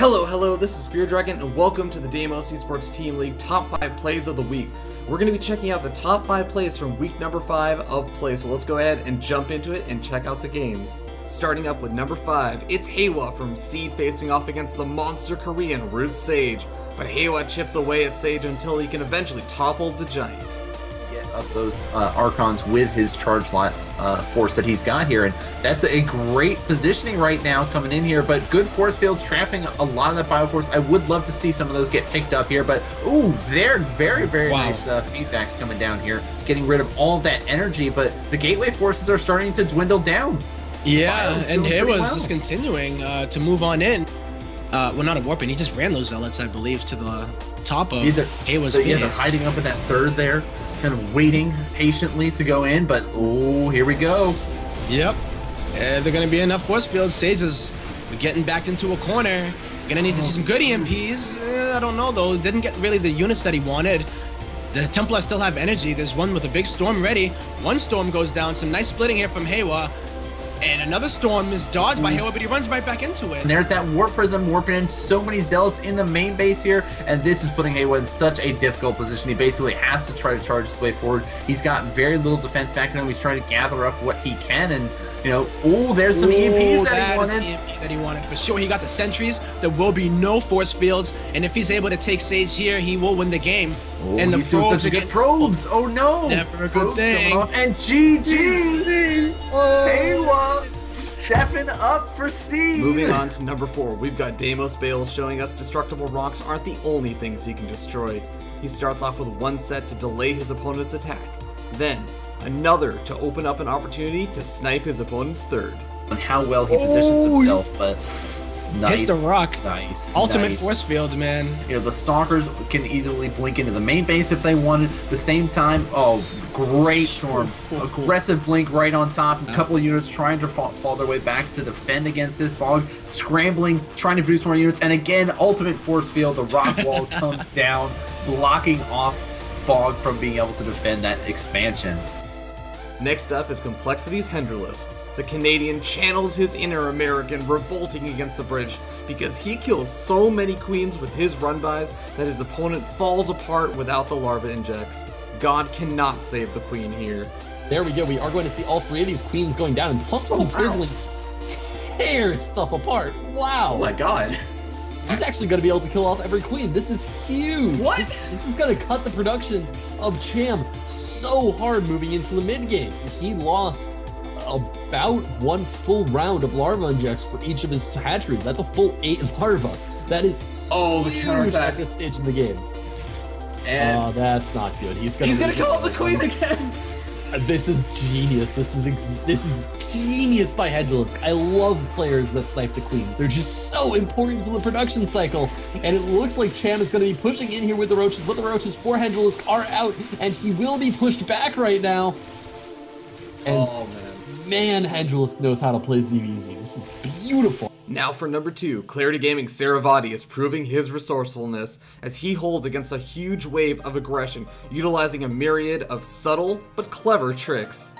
Hello, this is Fear Dragon, and welcome to the Deimos Esports Team League Top 5 Plays of the Week. We're going to be checking out the top 5 plays from week number 5 of play, so let's go ahead and jump into it and check out the games. Starting up with number 5, it's Haewa from Seed facing off against the monster Korean Root Sage, but Haewa chips away at Sage until he can eventually topple the giant. Of those Archons with his charge force that he's got here, and that's a great positioning right now coming in here, but good force fields trapping a lot of that Bioforce. I would love to see some of those get picked up here, but ooh, they're very nice feedbacks coming down here, getting rid of all that energy, but the gateway forces are starting to dwindle down. Yeah, and Haewa's just continuing to move on in. Well, not a warping, he just ran those zealots, I believe, to the top of Haewa's base. Yeah, they're hiding up in that third there, kind of waiting patiently to go in, but oh, here we go. Yep, they're going to be enough force fields. Sage is getting backed into a corner. Going to need to see some good EMPs. I don't know, though. Didn't get really the units that he wanted. The Templars still have energy. There's one with a big storm ready. One storm goes down. Some nice splitting here from Haewa. And another storm is dodged by Haewa, but he runs right back into it. And there's that Warp Prism warping in. So many Zealots in the main base here, and this is putting Haewa in such a difficult position. He basically has to try to charge his way forward. He's got very little defense back now. He's trying to gather up what he can, and you know, oh, there's some EMPs that he wanted. EMP that he wanted for sure. He got the sentries. There will be no force fields, and if he's able to take Sage here, he will win the game. Oh, and the probes get probes. Oh no! Never a good thing. And GG. Haewa stepping up for Seed. Moving on to number 4, we've got Deimos Bales showing us destructible rocks aren't the only things he can destroy. He starts off with one set to delay his opponent's attack, then another to open up an opportunity to snipe his opponent's third. And how well he positions himself, but nice. Hits the rock. Nice. Ultimate force field, man. You know, the Stalkers can easily blink into the main base if they wanted. At the same time, oh, great storm. Aggressive blink right on top. A couple of units trying to fall their way back to defend against this fog. Scrambling, trying to produce more units. And again, ultimate force field. The rock wall comes down, blocking off fog from being able to defend that expansion. Next up is Complexity's Henderless. The Canadian channels his inner American, revolting against the British because he kills so many queens with his run-bys that his opponent falls apart without the larva injects. God cannot save the queen here. There we go. We are going to see all 3 of these queens going down, and +1 Sturglings tears stuff apart. Wow. Oh my god. He's actually going to be able to kill off every queen. This is huge. What? This is going to cut the production of Cham so hard moving into the mid game. He lost about 1 full round of larva injects for each of his hatcheries. That's a full 8 larva. That is the huge counterattack at this stage in the game. And that's not good. He's gonna kill off the queen again. This is genius. This is genius by Hedgeless. I love players that snipe the queens. They're just so important to the production cycle. And it looks like Cham is going to be pushing in here with the roaches, but the roaches for Hedgeless are out, and he will be pushed back right now. And man, Hedgeless knows how to play ZVZ. This is beautiful. Now for number 2, Clarity Gaming Saravati is proving his resourcefulness as he holds against a huge wave of aggression, utilizing a myriad of subtle but clever tricks.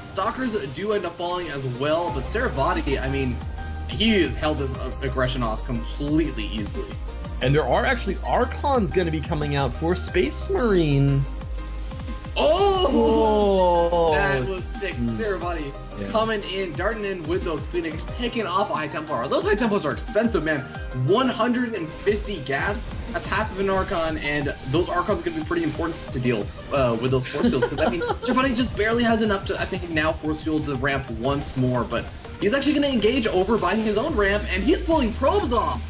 Stalkers do end up falling as well, but Saravati, I mean, he has held this aggression off completely easily. And there are actually Archons going to be coming out for Space Marine. Oh, that was sick. Saravati coming in, darting in with those Phoenix, picking off a High Templar. Those High Templars are expensive, man. 150 gas, that's half of an Archon, and those Archons are going to be pretty important to deal with those force fields, because I mean, Saravati just barely has enough to, I think, now force field the ramp once more, but he's actually going to engage over by his own ramp, and he's pulling probes off.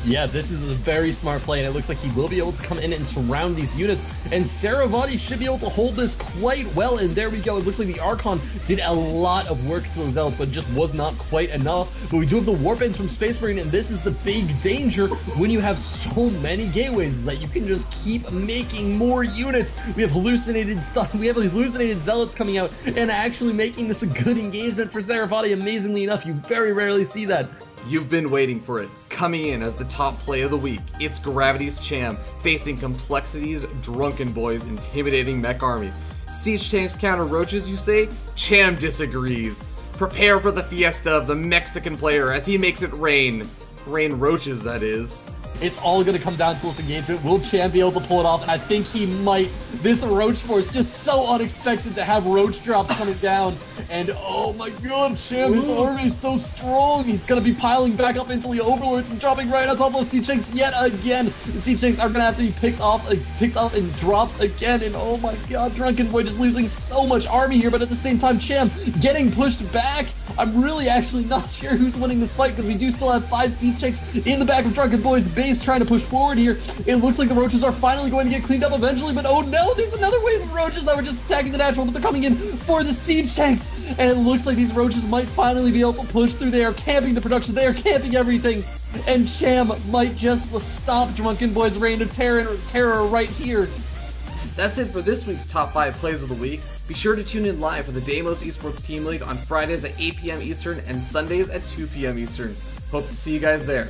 Yeah, this is a very smart play, and it looks like he will be able to come in and surround these units, and Saravati should be able to hold this quite well, and there we go. It looks like the Archon did a lot of work to those Zealots, but just was not quite enough. But we do have the Warp Ends from Space Marine, and this is the big danger when you have so many gateways, is that you can just keep making more units. We have hallucinated stuff, we have hallucinated Zealots coming out, and actually making this a good engagement for Saravati. Amazingly enough, you very rarely see that. You've been waiting for it. Coming in as the top play of the week, it's Gravity's Cham facing Complexity's Drunken Boy's intimidating mech army. Siege tanks counter roaches, you say? Cham disagrees. prepare for the fiesta of the Mexican player as he makes it rain. Rain roaches, that is. It's all going to come down to this engagement. Will Cham be able to pull it off? And I think he might. This Roach Force just so unexpected to have Roach drops coming down. And oh my god, Cham, his army is so strong. He's going to be piling back up into the Overlords and dropping right on top of those Sea Chinks yet again. The Sea Chinks are going to have to be picked off and dropped again. And oh my god, Drunken Boy just losing so much army here. But at the same time, Cham getting pushed back. I'm really actually not sure who's winning this fight because we do still have 5 Sea Chinks in the back of Drunken Boy's base trying to push forward here. It looks like the Roaches are finally going to get cleaned up eventually, but oh no, there's another wave of Roaches that were just attacking the natural, but they're coming in for the Siege Tanks. And it looks like these Roaches might finally be able to push through. They are camping the production. They are camping everything. And Cham might just stop Drunken Boy's reign of terror right here. That's it for this week's Top 5 Plays of the Week. Be sure to tune in live for the Deimos Esports Team League on Fridays at 8 p.m. Eastern and Sundays at 2 p.m. Eastern. Hope to see you guys there.